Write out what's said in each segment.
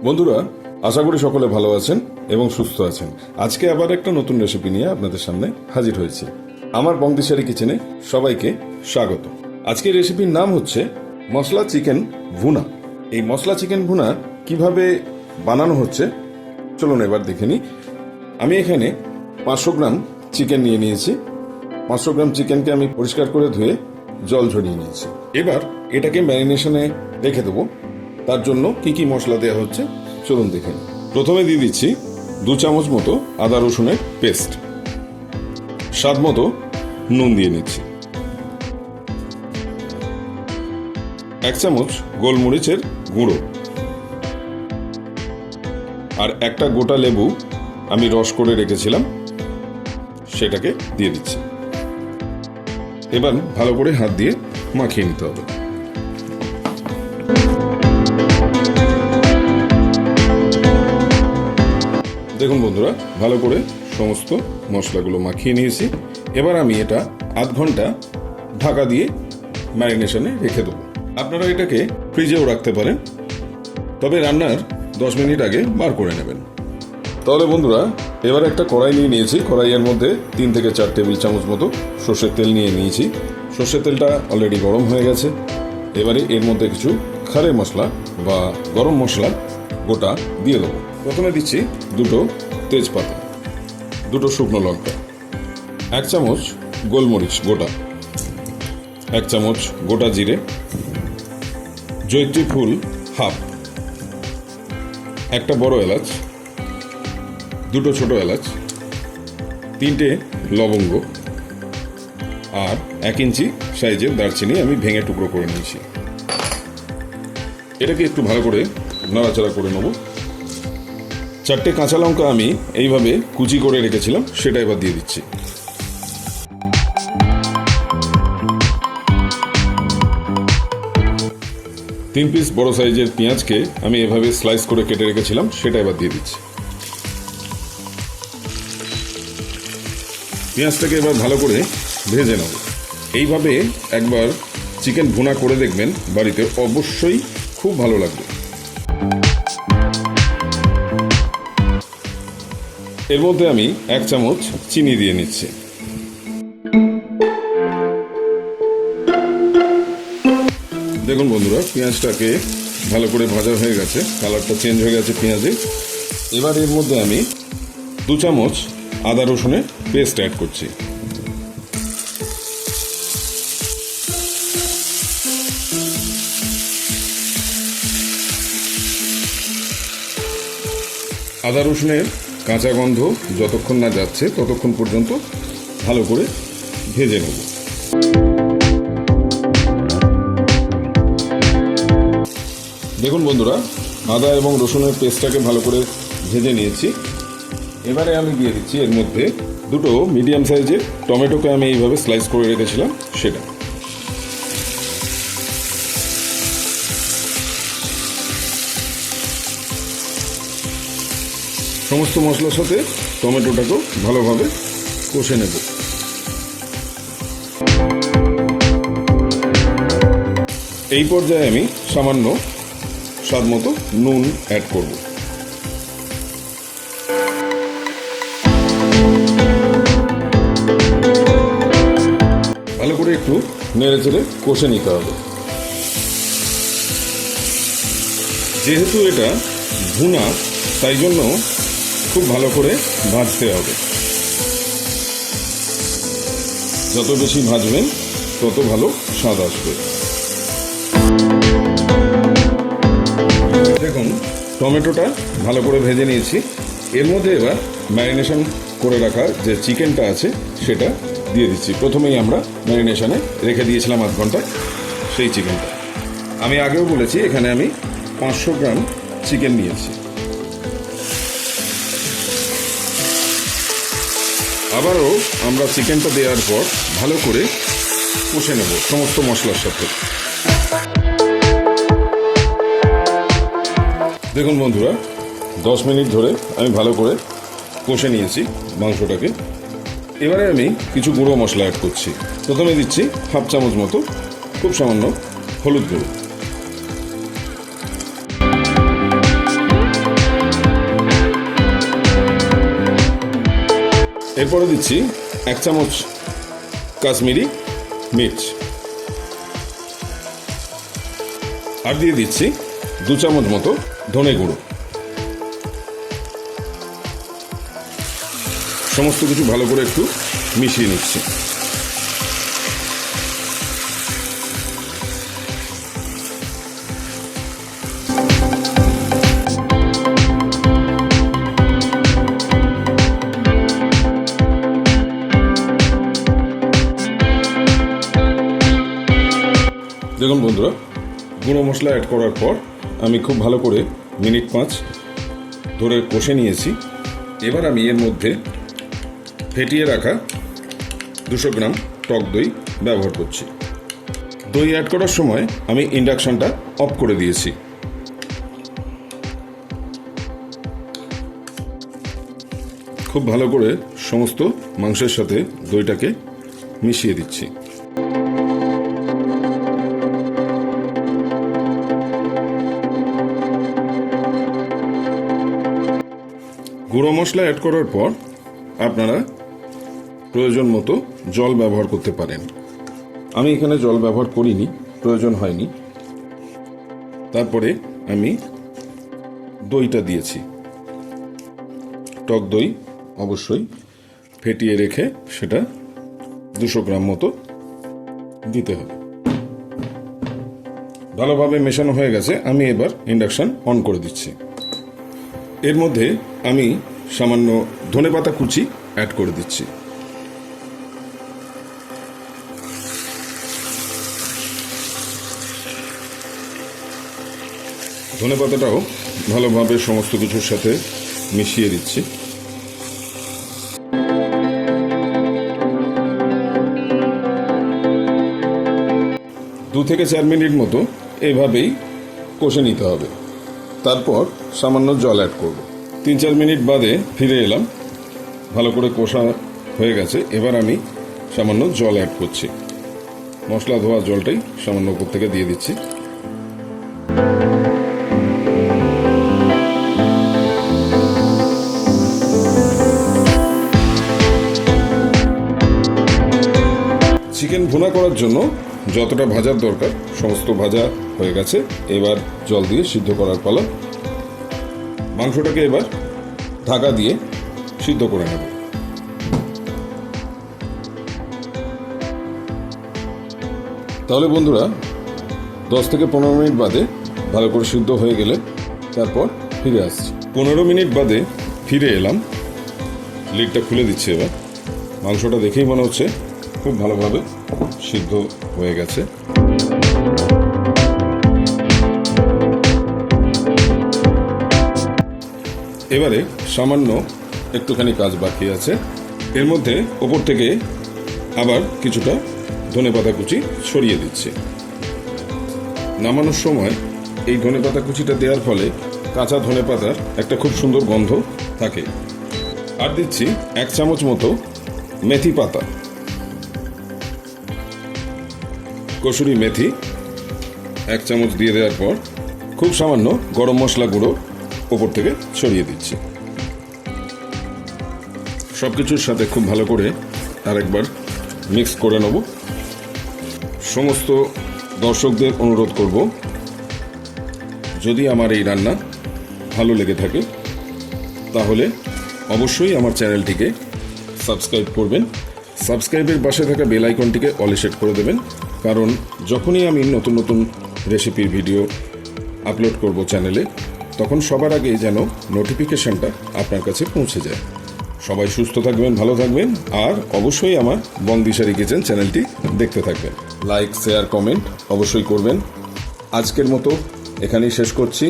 বন্ধুরা, আশা করি সকলে ভালো আছেন এবং সুস্থ আছেন। আজকে আবার একটা নতুন রেসিপি নিয়ে আপনাদের সামনে হাজির হয়েছি। আমার বংদিশারি কিচেনে সবাইকে স্বাগত। আজকের রেসিপির নাম হচ্ছে মশলা চিকেন ভুনা। এই মশলা চিকেন ভুনা কিভাবে বানানো হচ্ছে চলুন এবার দেখে নিই। আমি এখানে 500 গ্রাম চিকেন নিয়ে নিয়েছি। 500 গ্রাম চিকেনকে আমি পরিষ্কার করে ধুয়ে জল ঝরিয়ে নিয়েছি। এবার এটাকে ম্যারিনেশনে রেখে দেবো। তার জন্য কি কি মশলা দেওয়া হচ্ছে চলুন দেখে নিই। প্রথমে দিয়ে দিচ্ছি 2 চামচ মতো আদা রসুনের পেস্ট, স্বাদ মতো নুন দিয়ে নিচ্ছি, 1 চামচ গোলমরিচের গুঁড়ো, আর একটা গোটা লেবু আমি রস করে রেখেছিলাম সেটাকে দিয়ে দিচ্ছি। এবার ভালো করে হাত দিয়ে মাখিয়ে নিতে হবে। দেখুন বন্ধুরা, ভালো করে সমস্ত মশলাগুলো মাখিয়ে নিয়েছি। এবার আমি এটা আধ ঘন্টা ঢাকা দিয়ে ম্যারিনেশনে রেখে দেবো। আপনারা এটাকে ফ্রিজেও রাখতে পারেন, তবে রান্নার 10 মিনিট আগে বার করে নেবেন। তাহলে বন্ধুরা, এবার একটা কড়াই নিয়ে নিয়েছি। কড়াইয়ের মধ্যে 3 থেকে 4 টেবিল চামচ মতো সর্ষের তেল নিয়ে নিয়েছি। সর্ষের তেলটা অলরেডি গরম হয়ে গেছে। এবারে এর মধ্যে কিছু খাড়ে মশলা বা গরম মশলা গোটা দিয়ে দেবো। প্রথমে দিচ্ছি 2 তেজপাতা, 2 শুকনো লঙ্কা, 1 চামচ গোলমরিচ গোটা, 1 চামচ গোটা জিরে, জয়িত্রী ফুল হাফ, একটা বড় এলাচ, 2 ছোট এলাচ, 3টে লবঙ্গ, আর 1 ইঞ্চি সাইজের দারচিনি আমি ভেঙে টুকরো করে নিয়েছি। এটাকে একটু ভালো করে নাড়াচাড়া করে নেব। 4টে কাঁচা লঙ্কা আমি এইভাবে কুচি করে রেখেছিলাম, সেটা এবার দিয়ে দিচ্ছি। তিন পিস বড় সাইজের পেঁয়াজকে আমি এভাবে স্লাইস করে কেটে রেখেছিলাম, সেটা এবার দিয়ে দিচ্ছি। পেঁয়াজটাকে এবার ভালো করে ভেজে নেব। এইভাবে একবার চিকেন ভুনা করে দেখবেন, বাড়িতে অবশ্যই খুব ভালো লাগবে। এর মধ্যে আমি 1 চামচ চিনি দিয়ে নিচ্ছি। দেখুন বন্ধুরা, পেঁয়াজটাকে ভালো করে ভাজা হয়ে গেছে, কালারটা চেঞ্জ হয়ে গেছে পেঁয়াজে। এবার এর মধ্যে আমি 2 চামচ আদা রসুনের পেস্ট অ্যাড করছি। আদা রসুনের কাঁচা গন্ধ যতক্ষণ না যাচ্ছে ততক্ষণ পর্যন্ত ভালো করে ভেজে নেব। দেখুন বন্ধুরা, আদা এবং রসুনের পেস্টটাকে ভালো করে ভেজে নিয়েছি। এবারে আমি দিয়ে দিচ্ছি এর মধ্যে 2 মিডিয়াম সাইজের টমেটোকে আমি এইভাবে স্লাইস করে রেখেছিলাম সেটা। সমস্ত মশলার সাথে টমেটোটাকেও ভালোভাবে কষে নেব। এই পর্যায়ে আমি সামান্য স্বাদ মতো নুন অ্যাড করব। ভালো করে একটু নেড়ে চেড়ে কষে নিতে হবে। যেহেতু এটা ভুনা, তাই জন্য খুব ভালো করে ভাজতে হবে। যত বেশি ভাজবেন তত ভালো স্বাদ আসবে। দেখুন, টমেটোটা ভালো করে ভেজে নিয়েছি। এর মধ্যে এবার ম্যারিনেশন করে রাখা যে চিকেনটা আছে সেটা দিয়ে দিচ্ছি। প্রথমেই আমরা ম্যারিনেশনে রেখে দিয়েছিলাম আধ ঘন্টা সেই চিকেনটা। আমি আগেও বলেছি এখানে আমি 500 গ্রাম চিকেন নিয়েছি। আবারও আমরা চিকেনটা দেওয়ার পর ভালো করে কষে নেব সমস্ত মশলার সাথে। দেখুন বন্ধুরা, 10 মিনিট ধরে আমি ভালো করে কষে নিয়েছি মাংসটাকে। এবারে আমি কিছু গুঁড়ো মশলা অ্যাড করছি। প্রথমে দিচ্ছি হাফ চামচ মতো খুব সামান্য হলুদ গুঁড়ো, এরপরে দিচ্ছি 1 চামচ কাশ্মীরি মির্চ, আর দিয়ে দিচ্ছি 2 চামচ মতো ধনে গুঁড়ো। সমস্ত কিছু ভালো করে একটু মিশিয়ে নিচ্ছি। দেখুন বন্ধুরা, গুঁড়ো মশলা অ্যাড করার পর আমি খুব ভালো করে মিনিট 5 ধরে কষে নিয়েছি। এবার আমি এর মধ্যে ফেটিয়ে রাখা 200 গ্রাম টক দই ব্যবহার করছি। দই অ্যাড করার সময় আমি ইন্ডাকশনটা অফ করে দিয়েছি। খুব ভালো করে সমস্ত মাংসের সাথে দইটাকে মিশিয়ে দিচ্ছি। গুঁড়ো মশলা অ্যাড করার পর আপনারা প্রয়োজন মতো জল ব্যবহার করতে পারেন। আমি এখানে জল ব্যবহার করিনি, প্রয়োজন হয়নি। তারপরে আমি দইটা দিয়েছি। টক দই অবশ্যই ফেটিয়ে রেখে সেটা 200 গ্রাম মতো দিতে হবে। ভালোভাবে মেশানো হয়ে গেছে। আমি এবার ইন্ডাকশন অন করে দিচ্ছি। এর মধ্যে আমি সামান্য ধনেপাতা কুচি অ্যাড করে দিচ্ছি। ধনেপাতাটাও ভালোভাবে সমস্ত কিছুর সাথে মিশিয়ে দিচ্ছি। দু থেকে 4 মিনিট মতো এভাবেই কষে নিতে হবে। তারপর সামান্য জল অ্যাড করব। 3-4 মিনিট বাদে ফিরে এলাম। ভালো করে কষা হয়ে গেছে। এবার আমি সামান্য জল অ্যাড করছি। মশলা ধোয়া জলটাই সামান্য উপর থেকে দিয়ে দিচ্ছি। চিকেন ভুনা করার জন্য যতটা ভাজার দরকার সমস্ত ভাজা হয়ে গেছে। এবার জল দিয়ে সিদ্ধ করার পালা। মাংসটাকে এবার ঢাকা দিয়ে সিদ্ধ করে নেব। তাহলে বন্ধুরা 10 থেকে 15 মিনিট বাদে ভালো করে সিদ্ধ হয়ে গেলে তারপর ফিরে আসছি। 15 মিনিট বাদে ফিরে এলাম। লিডটা খুলে দিচ্ছি। এবার মাংসটা দেখেই মনে হচ্ছে খুব ভালোভাবে সিদ্ধ হয়ে গেছে। এবারে সামান্য একটুখানি কাজ বাকি আছে। এর মধ্যে ওপর থেকে আবার কিছুটা ধনেপাতা কুচি ছড়িয়ে দিচ্ছি। নামানোর সময় এই ধনেপাতা কুচিটা দেওয়ার ফলে কাঁচা ধনেপাতার একটা খুব সুন্দর গন্ধ থাকে। আর দিচ্ছি 1 চামচ মতো মেথি পাতা, কসুরি মেথি 1 চামচ দিয়ে দেওয়ার পর খুব সামান্য গরম মশলা গুঁড়ো ওপর থেকে ছড়িয়ে দিচ্ছি। সব কিছুর সাথে খুব ভালো করে আরেকবার মিক্স করে নেব। সমস্ত দর্শকদের অনুরোধ করব, যদি আমার এই রান্না ভালো লেগে থাকে তাহলে অবশ্যই আমার চ্যানেলটিকে সাবস্ক্রাইব করবেন। সাবস্ক্রাইবের পাশে থাকা বেল আইকনটিকে অলে সেট করে দেবেন, কারণ যখনই আমি নতুন নতুন রেসিপির ভিডিও আপলোড করব চ্যানেলে, তখন সবার আগে যেন নোটিফিকেশনটা আপনার কাছে পৌঁছে যায়। সবাই সুস্থ থাকবেন, ভালো থাকবেন, আর অবশ্যই আমার বংদিশারি কিচেন চ্যানেলটি দেখতে থাকবেন। লাইক, শেয়ার, কমেন্ট অবশ্যই করবেন। আজকের মতো এখানেই শেষ করছি।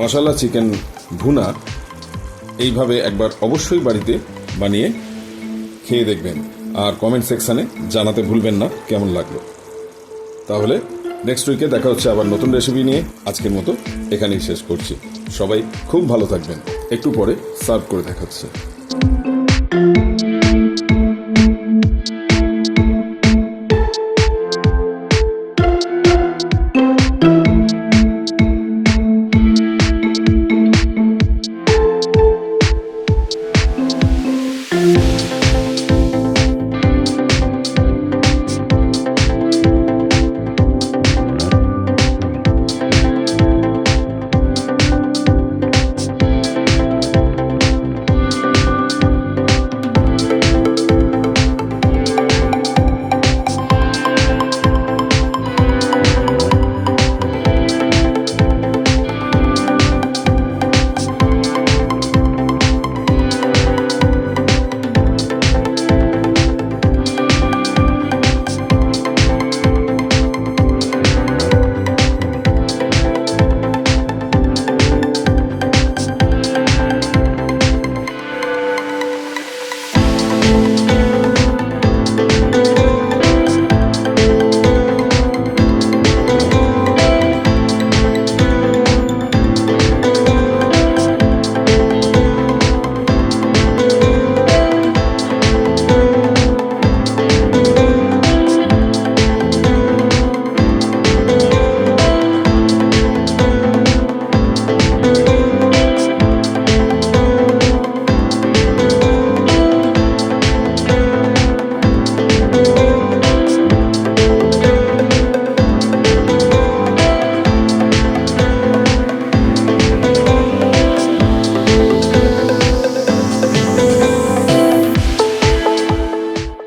মশলা চিকেন ভুনা এইভাবে একবার অবশ্যই বাড়িতে বানিয়ে খেয়ে দেখবেন, আর কমেন্ট সেকশানে জানাতে ভুলবেন না কেমন লাগলো। তাহলে নেক্সট উইকে দেখা হচ্ছে আবার নতুন রেসিপি নিয়ে। আজকের মতো এখানেই শেষ করছি। সবাই খুব ভালো থাকবেন। একটু পরে সার্ভ করে দেখাচ্ছে।